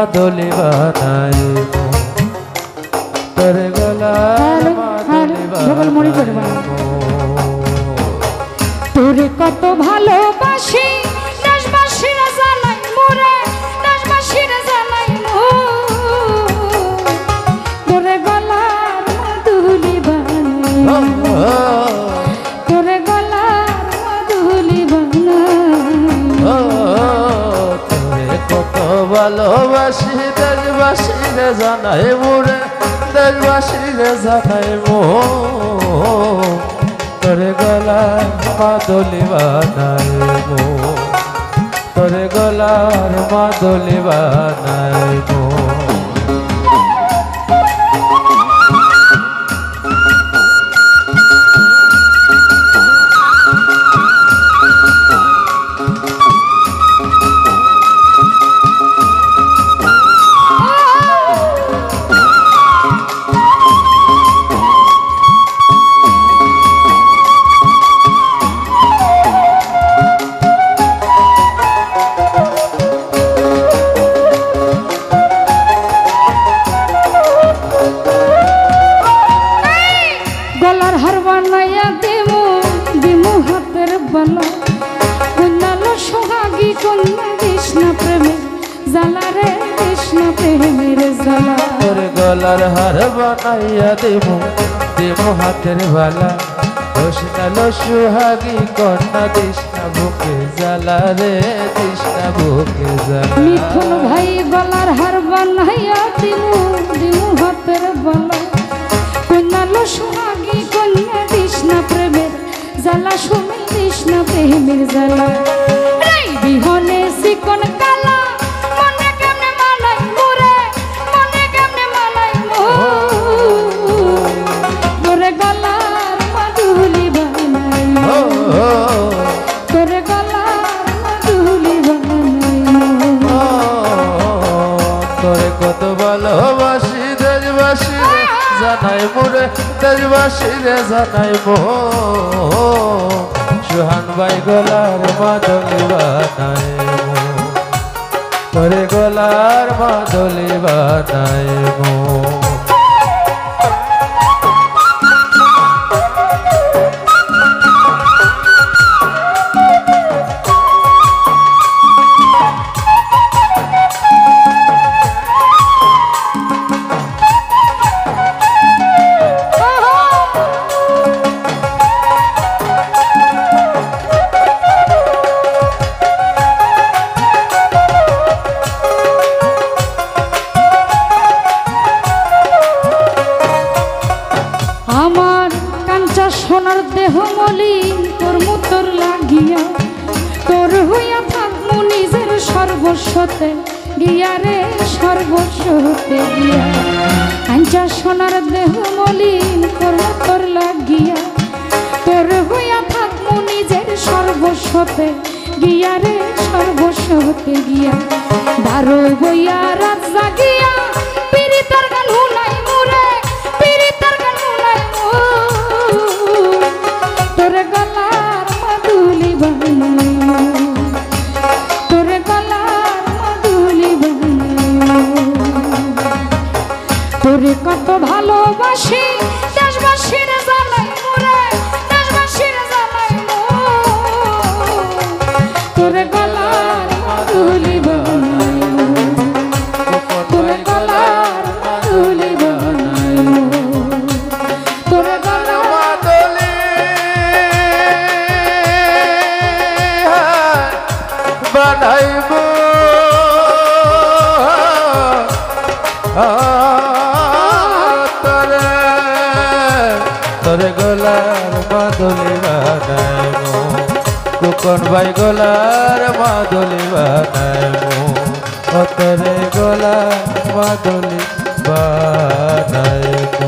মাদলি বানাইবো তোরে গলার মাদলি বানাইবো তোরে কত ভালোবাসি দেশবাসীরা জানাই মোরে দেশবাসীরা জানাই তোরে গলার মাদলি বানাইবো তোরে গলার মাদলি বানাইবো তোরে কত ভালোবাসি দেশবাসীরা জানাই মোরে দেশবাসীরা জানাইবো তোরে গলার মাদলি বানাইবো তোরে গলার মাদলি বানাইবো গলার হার বানাইয়া দেবো দিমু হাতের বালা কন্যালো সোহাগী কন্যা কৃষ্ণ প্রেমে জ্বালা রে কৃষ্ণ প্রেমের জ্বালা তোর গলার হার বানাইয়া দেবো দেবো হাতের বালা রোশনালো সোহাগী কন্যা কৃষ্ণ বুকে জ্বালা রে কৃষ্ণ বুকে জ্বালা মিঠুন ভাই গলার হার বানাইয়া দিমু দিমু হাতের বালা কন্যালো সোহাগী কন্যা কৃষ্ণ প্রেমের জ্বালা সুমি কৃষ্ণ প্রেমের জ্বালা রাই বিহনে চিকন কালা মনে কেমনে মালাই মোরে মনে কেমনে মালাই তোরে গলার মাদুলি বানাইবো তোরে গলার মাদুলি বানাইবো তোরে কত ভালোবাসি দেশবাসী জানাই মোরে দেশবাসীরে জানাইবো সুহান ভাই গলার মাদলি বানাইবো তোরে গলার মাদলি বানাইবো আমার কাঞ্চা সোনার দেহ মলিন তোর মুতর লাগিয়া তোর হইয়া থাকমু নিজের সর্বস্বতে গিয়া রে সর্বস্বতে গিয়া কাঞ্চা সোনার দেহ মলিন তোর মুতর লাগিয়া তোর হইয়া থাকমু নিজের সর্বস্বতে গিয়া রে সর্বস্বতে গিয়া দারো বইয়া রাত জাগিয়া পীড়িতার গান হুনাই মোরে পীড়িতার গান হুনাই তোরে গলার মাদুলি বানাইবো তোরে গলার মাদুলি বানাইবো তোরে কত ভালোবাসি দেশবাসীরা জানাই মোরে দেশবাসীরা জানাই তোরে গলার মাদুলি বানাইবো তোরে গলার মাদুলি বানাইবো তোরে গলার মাদলি বানাইবো তোরে গলার মাদলি বানাইবো কুকন ভাই গলার মাদলি বানাইবো তোরে গলার মাদলি বানাইবো